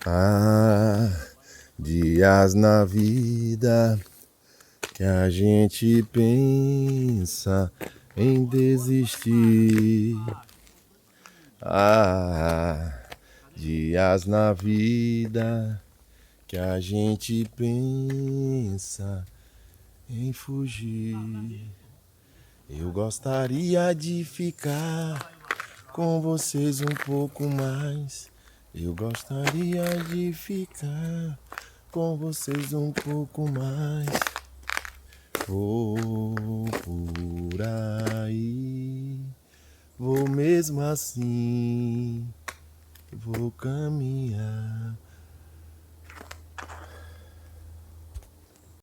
Há dias na vida que a gente pensa em desistir. Há dias na vida que a gente pensa em fugir. Eu gostaria de ficar com vocês um pouco mais. Eu gostaria de ficar com vocês um pouco mais. Vou por aí, vou mesmo assim, vou caminhar.